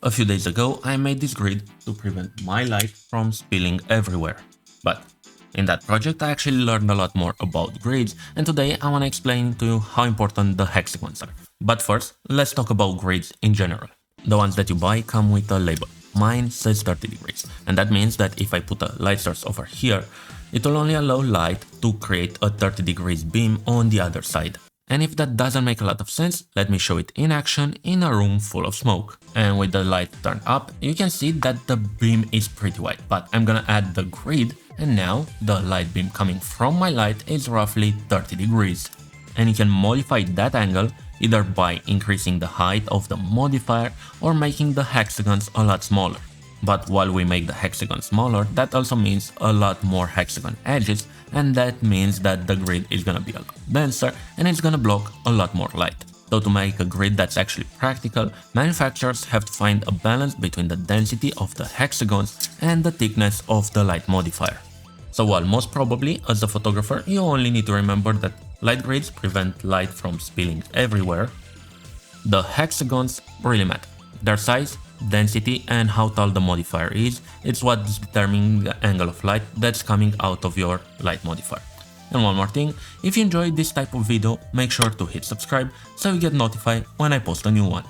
A few days ago, I made this grid to prevent my light from spilling everywhere. But in that project, I actually learned a lot more about grids, and today I want to explain to you how important the hexagons are. But first, let's talk about grids in general. The ones that you buy come with a label. Mine says 30 degrees, and that means that if I put a light source over here, it will only allow light to create a 30 degrees beam on the other side. And if that doesn't make a lot of sense, let me show it in action in a room full of smoke. And with the light turned up, you can see that the beam is pretty white, but I'm gonna add the grid, and now the light beam coming from my light is roughly 30 degrees. And you can modify that angle either by increasing the height of the modifier or making the hexagons a lot smaller. But while we make the hexagon smaller, that also means a lot more hexagon edges, and that means that the grid is gonna be a lot denser and it's gonna block a lot more light. So to make a grid that's actually practical, manufacturers have to find a balance between the density of the hexagons and the thickness of the light modifier. So while most probably, as a photographer, you only need to remember that light grids prevent light from spilling everywhere, the hexagons really matter. Their size, density, and how tall the modifier is, it's what's determining the angle of light that's coming out of your light modifier. And one more thing, if you enjoyed this type of video, make sure to hit subscribe so you get notified when I post a new one.